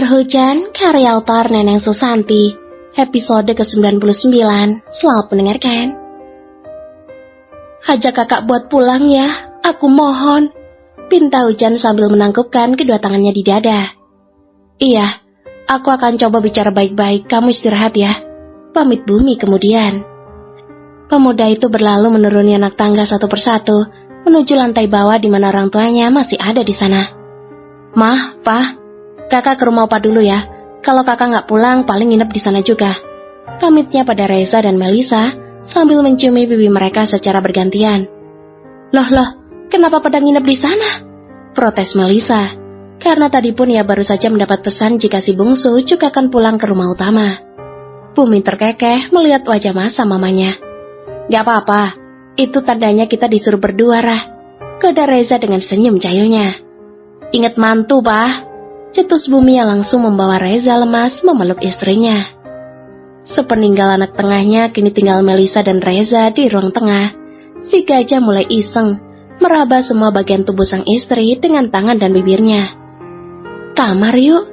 Air Hujan, karya autor Neneng Susanti, episode ke-99. Selamat mendengarkan. Ajak kakak buat pulang ya, aku mohon, pinta Hujan sambil menangkupkan kedua tangannya di dada. Iya, aku akan coba bicara baik-baik, kamu istirahat ya, pamit Bumi kemudian. Pemuda itu berlalu menuruni anak tangga satu persatu, menuju lantai bawah di mana orang tuanya masih ada di sana. Mah, Pah, kakak ke rumah opa dulu ya. Kalau kakak nggak pulang, paling nginep di sana juga. Pamitnya pada Reza dan Melisa sambil menciumi pipi mereka secara bergantian. Loh, kenapa pada nginep di sana? Protes Melisa. Karena tadi pun ia baru saja mendapat pesan jika si bungsu juga akan pulang ke rumah utama. Bumi terkekeh melihat wajah masa mamanya. Gak apa-apa, itu tandanya kita disuruh berdua, Rah. Kode Reza dengan senyum cairnya. Ingat mantu, Pak. Cetus Bumi yang langsung membawa Reza lemas memeluk istrinya. Sepeninggal anak tengahnya, kini tinggal Melisa dan Reza di ruang tengah. Si gajah mulai iseng, meraba semua bagian tubuh sang istri dengan tangan dan bibirnya. Kamar yuk,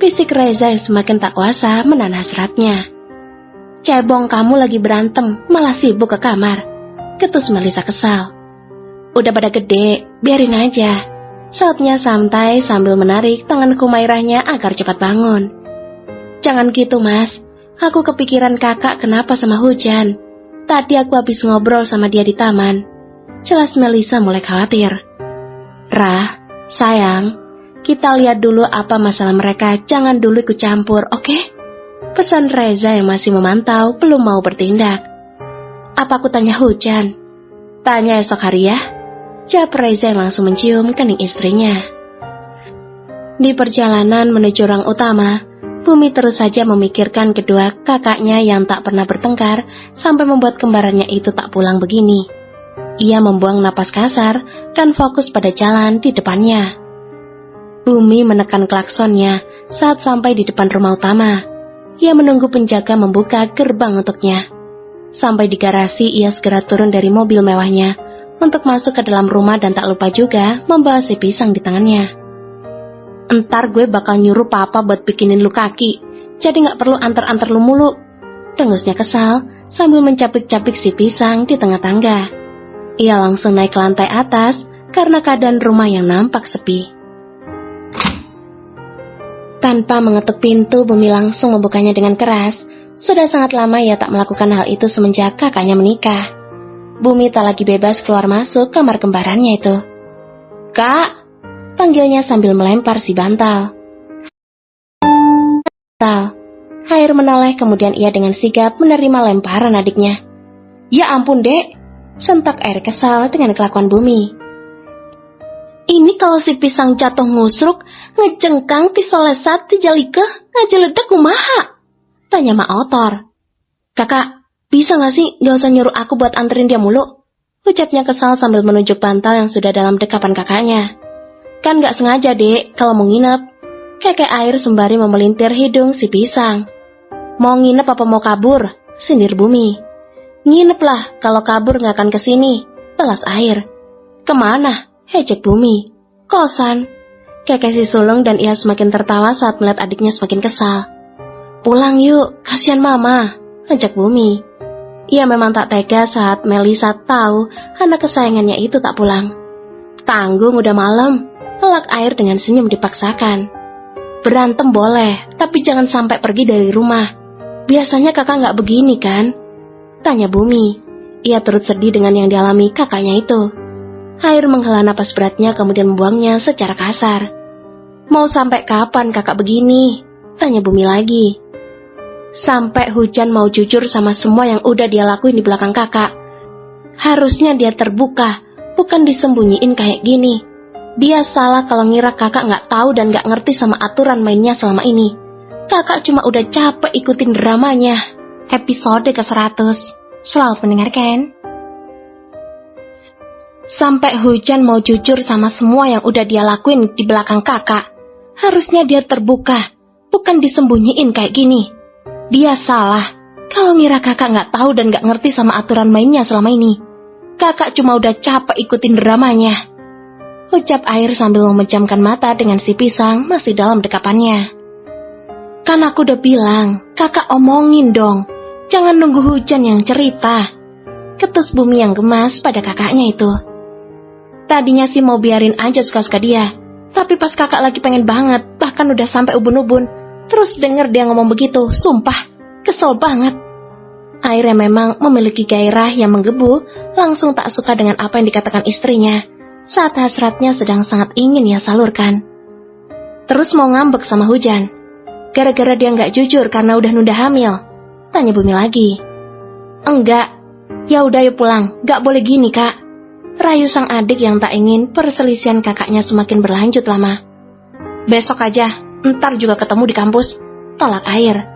bisik Reza yang semakin tak kuasa menahan hasratnya. Cebong kamu lagi berantem, malah sibuk ke kamar, ketus Melisa kesal. Udah pada gede, biarin aja. Sautnya santai sambil menarik tangan Kumairahnya agar cepat bangun. Jangan gitu mas, aku kepikiran kakak kenapa sama Hujan. Tadi aku habis ngobrol sama dia di taman. Jelas Melisa mulai khawatir. Rah, sayang, kita lihat dulu apa masalah mereka, jangan dulu ikut campur, oke? Pesan Reza yang masih memantau belum mau bertindak. Apa aku tanya Hujan? Tanya esok hari ya. Jawab Reza yang langsung mencium kening istrinya. Di perjalanan menuju ruang utama, Bumi terus saja memikirkan kedua kakaknya yang tak pernah bertengkar sampai membuat kembarannya itu tak pulang begini. Ia membuang napas kasar dan fokus pada jalan di depannya. Bumi menekan klaksonnya saat sampai di depan rumah utama. Ia menunggu penjaga membuka gerbang untuknya. Sampai di garasi, ia segera turun dari mobil mewahnya untuk masuk ke dalam rumah dan tak lupa juga membawa si pisang di tangannya. Entar gue bakal nyuruh papa buat bikinin lu kaki, jadi gak perlu antar-antar lu mulu. Dengusnya kesal sambil mencapik-capik si pisang di tengah tangga. Ia langsung naik ke lantai atas karena keadaan rumah yang nampak sepi. Tanpa mengetuk pintu, Bumi langsung membukanya dengan keras. Sudah sangat lama ia tak melakukan hal itu semenjak kakaknya menikah. Bumi tak lagi bebas keluar masuk kamar kembarannya itu. Kak, panggilnya sambil melempar si bantal. Air menoleh kemudian ia dengan sigap menerima lemparan adiknya. Ya ampun dek, sentak Air kesal dengan kelakuan Bumi. Ini kalau si pisang jatuh ngusruk, ngejengkang tisolesat tijalike, ngajeledak kumaha? Tanya Mak Otor. Kakak, bisa gak sih gak usah nyuruh aku buat anterin dia mulu? Ucapnya kesal sambil menunjuk bantal yang sudah dalam dekapan kakaknya. Kan gak sengaja dek, kalau mau nginep. Kakek Air sembari memelintir hidung si pisang. Mau nginep apa mau kabur? Sindir Bumi. Nginep lah, kalau kabur gak akan kesini. Balas Air. Kemana? Hejek Bumi. Kosan. Kakek si sulung dan ia semakin tertawa saat melihat adiknya semakin kesal. Pulang yuk, kasihan mama, ajak Bumi. Ia memang tak tega saat Melisa tahu anak kesayangannya itu tak pulang. Tanggung udah malam, elak Air dengan senyum dipaksakan. Berantem boleh, tapi jangan sampai pergi dari rumah. Biasanya kakak gak begini kan? Tanya Bumi. Ia turut sedih dengan yang dialami kakaknya itu. Air menghela napas beratnya kemudian membuangnya secara kasar. Mau sampai kapan kakak begini? Tanya Bumi lagi. Sampai Hujan mau jujur sama semua yang udah dia lakuin di belakang kakak. Harusnya dia terbuka, bukan disembunyiin kayak gini. Dia salah kalau ngira kakak gak tahu dan gak ngerti sama aturan mainnya selama ini. Kakak cuma udah capek ikutin dramanya. Episode ke-100. Selamat mendengarkan. Sampai Hujan mau jujur sama semua yang udah dia lakuin di belakang kakak. Harusnya dia terbuka, bukan disembunyiin kayak gini. Dia salah kalau ngira kakak gak tahu dan gak ngerti sama aturan mainnya selama ini. Kakak cuma udah capek ikutin dramanya. Ucap Air sambil memejamkan mata dengan si pisang masih dalam dekapannya. Kan aku udah bilang, kakak omongin dong. Jangan nunggu hujan yang cerita. Ketus Bumi yang gemas pada kakaknya itu. Tadinya sih mau biarin aja suka-suka dia. Tapi pas kakak lagi pengen banget, bahkan udah sampai ubun-ubun, terus denger dia ngomong begitu, sumpah, kesel banget. Airnya memang memiliki gairah yang menggebu, langsung tak suka dengan apa yang dikatakan istrinya, saat hasratnya sedang sangat ingin ia salurkan. Terus mau ngambek sama hujan, gara-gara dia nggak jujur karena udah nunda hamil. Tanya Bumi lagi. Enggak, ya udah yuk pulang, nggak boleh gini kak. Rayu sang adik yang tak ingin perselisihan kakaknya semakin berlanjut lama. Besok aja, ntar juga ketemu di kampus. Tolak Air.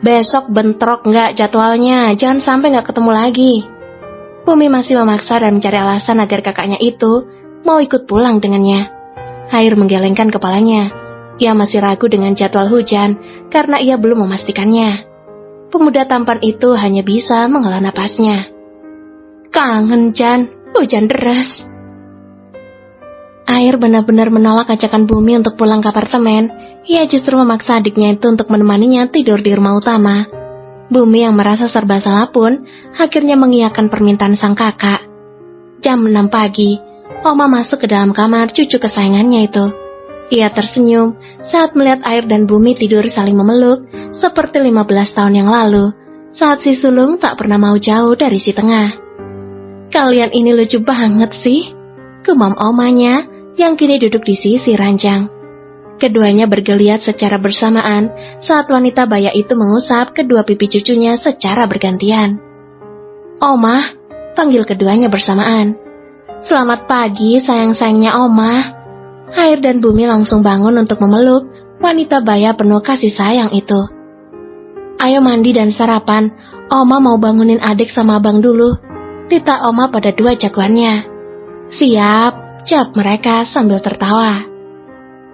Besok bentrok nggak jadwalnya, jangan sampai nggak ketemu lagi. Bumi masih memaksa dan mencari alasan agar kakaknya itu mau ikut pulang dengannya. Air menggelengkan kepalanya. Ia masih ragu dengan jadwal hujan karena ia belum memastikannya. Pemuda tampan itu hanya bisa menghela napasnya. Kangen Jan, hujan deras. Air benar-benar menolak ajakan Bumi untuk pulang ke apartemen. Ia justru memaksa adiknya itu untuk menemaninya tidur di rumah utama. Bumi yang merasa serba salah pun akhirnya mengiyakan permintaan sang kakak. Jam 6 pagi, Oma masuk ke dalam kamar cucu kesayangannya itu. Ia tersenyum saat melihat Air dan Bumi tidur saling memeluk seperti 15 tahun yang lalu, saat si sulung tak pernah mau jauh dari si tengah. Kalian ini lucu banget sih, gumam omanya yang kini duduk di sisi ranjang. Keduanya bergeliat secara bersamaan saat wanita baya itu mengusap kedua pipi cucunya secara bergantian. Oma, panggil keduanya bersamaan. Selamat pagi sayang-sayangnya Oma. Air dan Bumi langsung bangun untuk memeluk wanita baya penuh kasih sayang itu. Ayo mandi dan sarapan, Oma mau bangunin adik sama abang dulu. Tita Oma pada dua jagoannya. Siap, jawab mereka sambil tertawa.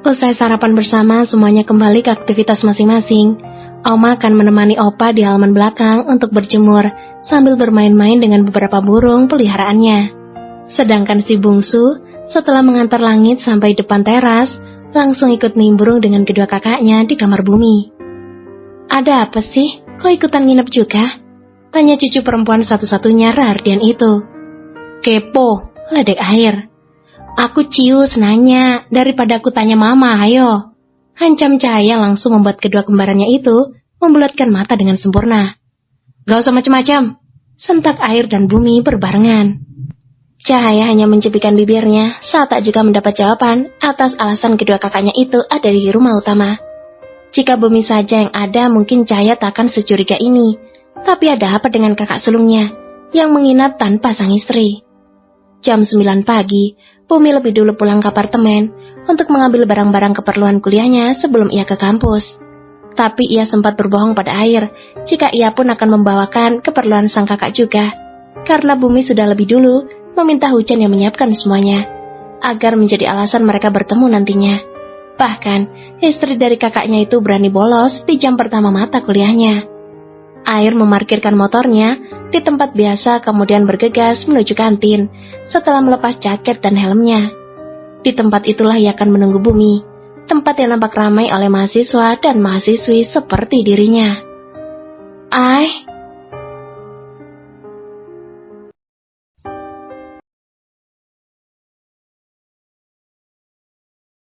Usai sarapan bersama, semuanya kembali ke aktivitas masing-masing. Oma akan menemani Opa di halaman belakang untuk berjemur sambil bermain-main dengan beberapa burung peliharaannya. Sedangkan si bungsu, setelah mengantar Langit sampai depan teras, langsung ikut nimbrung dengan kedua kakaknya di kamar Bumi. Ada apa sih? Kok ikutan nginep juga? Tanya cucu perempuan satu-satunya Rahardian itu. Kepo, ledek Air. Aku cius nanya, daripada aku tanya mama, ayo. Hancam Cahaya langsung membuat kedua kembarannya itu membulatkan mata dengan sempurna. Gak usah macam-macam, sentak Air dan Bumi berbarengan. Cahaya hanya mencepikan bibirnya saat tak juga mendapat jawaban atas alasan kedua kakaknya itu ada di rumah utama. Jika Bumi saja yang ada, mungkin Cahaya tak akan securiga ini. Tapi ada apa dengan kakak sulungnya yang menginap tanpa sang istri? Jam 9 pagi, Bumi lebih dulu pulang ke apartemen untuk mengambil barang-barang keperluan kuliahnya sebelum ia ke kampus. Tapi ia sempat berbohong pada Air jika ia pun akan membawakan keperluan sang kakak juga. Karena Bumi sudah lebih dulu meminta hujan yang menyiapkan semuanya, agar menjadi alasan mereka bertemu nantinya. Bahkan, istri dari kakaknya itu berani bolos di jam pertama mata kuliahnya. Air memarkirkan motornya di tempat biasa kemudian bergegas menuju kantin setelah melepas jaket dan helmnya. Di tempat itulah ia akan menunggu Bumi, tempat yang nampak ramai oleh mahasiswa dan mahasiswi seperti dirinya.